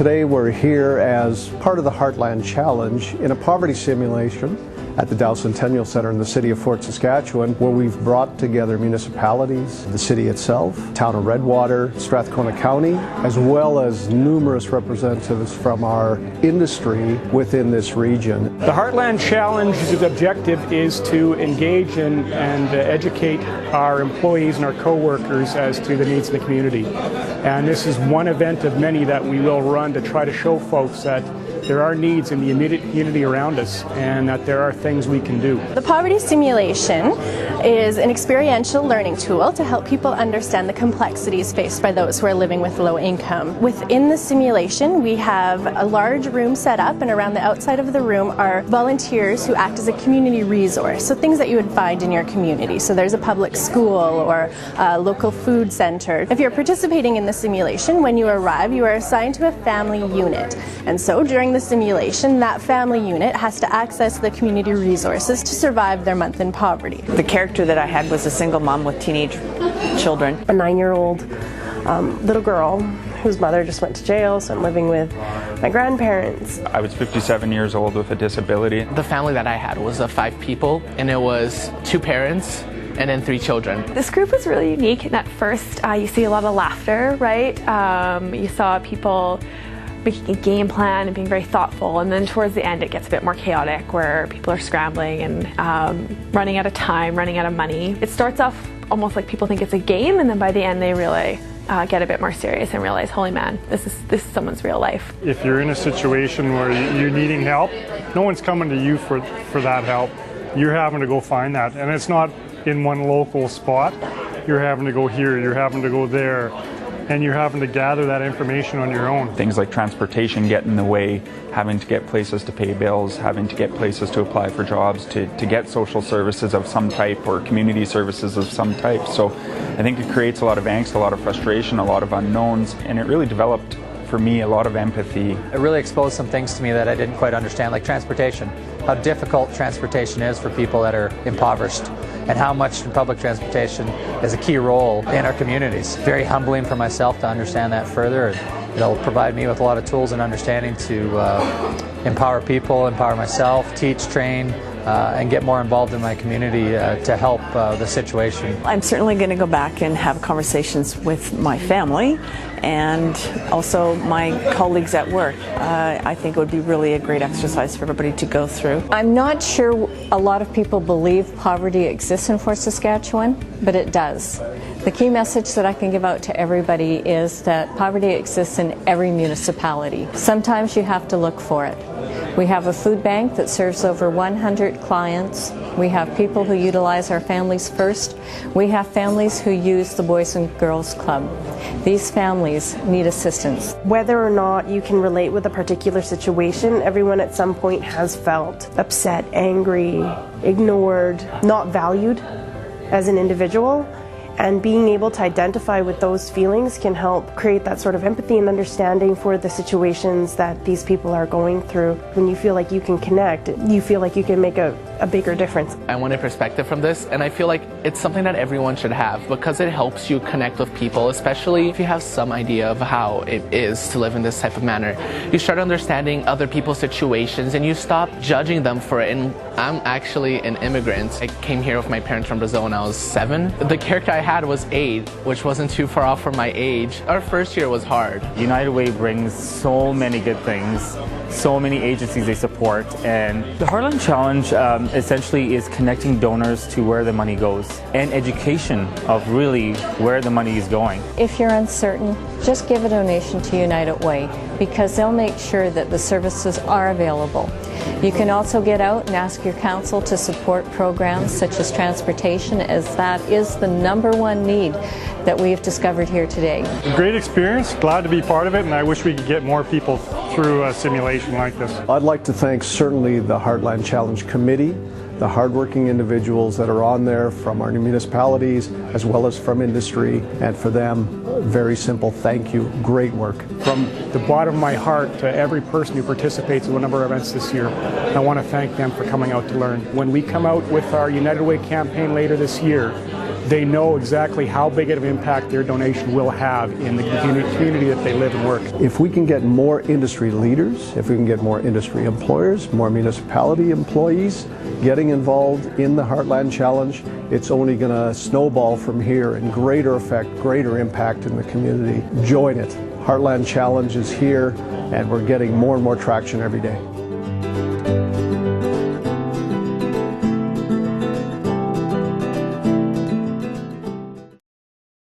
Today we're here as part of the Heartland Challenge in a poverty simulation at the Dow Centennial Centre in the city of Fort Saskatchewan, where we've brought together municipalities, the city itself, town of Redwater, Strathcona County, as well as numerous representatives from our industry within this region. The Heartland Challenge's objective is to engage and educate our employees and our co-workers as to the needs of the community. And this is one event of many that we will run to try to show folks that there are needs in the immediate community around us and that there are things we can do. The poverty simulation is an experiential learning tool to help people understand the complexities faced by those who are living with low income. Within the simulation, we have a large room set up, and around the outside of the room are volunteers who act as a community resource, so things that you would find in your community. So there's a public school or a local food center. If you're participating in the simulation, when you arrive, you are assigned to a family unit. And so during the simulation, that family unit has to access the community resources to survive their month in poverty. The character that I had was a single mom with teenage children. A 9-year-old little girl whose mother just went to jail, so I'm living with my grandparents. I was 57 years old with a disability. The family that I had was of 5 people, and it was 2 parents and then 3 children. This group was really unique, and at first you see a lot of laughter, right? You saw people making a game plan and being very thoughtful, and then towards the end it gets a bit more chaotic where people are scrambling and running out of time, running out of money. It starts off almost like people think it's a game, and then by the end they really get a bit more serious and realize, holy man, this is someone's real life. If you're in a situation where you're needing help, no one's coming to you for that help. You're having to go find that, and it's not in one local spot. You're having to go here, you're having to go there, and you're having to gather that information on your own. Things like transportation get in the way, having to get places to pay bills, having to get places to apply for jobs, to get social services of some type or community services of some type. So I think it creates a lot of angst, a lot of frustration, a lot of unknowns, and it really developed for me a lot of empathy. It really exposed some things to me that I didn't quite understand, like transportation, how difficult transportation is for people that are impoverished, and how much public transportation is a key role in our communities. Very humbling for myself to understand that further. It'll provide me with a lot of tools and understanding to empower people, empower myself, teach, train, and get more involved in my community to help the situation. I'm certainly going to go back and have conversations with my family and also my colleagues at work. I think it would be really a great exercise for everybody to go through. I'm not sure a lot of people believe poverty exists in Fort Saskatchewan, but it does. The key message that I can give out to everybody is that poverty exists in every municipality. Sometimes you have to look for it. We have a food bank that serves over 100 clients. We have people who utilize our Families First. We have families who use the Boys and Girls Club. These families need assistance. Whether or not you can relate with a particular situation, everyone at some point has felt upset, angry, ignored, not valued as an individual. And being able to identify with those feelings can help create that sort of empathy and understanding for the situations that these people are going through. When you feel like you can connect, you feel like you can make a bigger difference. I wanted perspective from this, and I feel like it's something that everyone should have because it helps you connect with people, especially if you have some idea of how it is to live in this type of manner. You start understanding other people's situations and you stop judging them for it. And I'm actually an immigrant. I came here with my parents from Brazil when I was 7. The character I had was 8, which wasn't too far off from my age. Our first year was hard. United Way brings so many good things, so many agencies they support, and the Heartland Challenge essentially is connecting donors to where the money goes and education of really where the money is going. If you're uncertain, just give a donation to United Way because they'll make sure that the services are available. You can also get out and ask your council to support programs such as transportation, as that is the #1 need that we have discovered here today. Great experience, glad to be part of it, and I wish we could get more people through a simulation like this. I'd like to thank certainly the Heartland Challenge Committee, the hardworking individuals that are on there from our municipalities as well as from industry, and for them, very simple thank you, great work. From the bottom of my heart to every person who participates in one of our events this year, I want to thank them for coming out to learn. When we come out with our United Way campaign later this year, they know exactly how big of an impact their donation will have in the community that they live and work. If we can get more industry leaders, if we can get more industry employers, more municipality employees getting involved in the Heartland Challenge, it's only going to snowball from here and greater effect, greater impact in the community. Join it. Heartland Challenge is here, and we're getting more and more traction every day.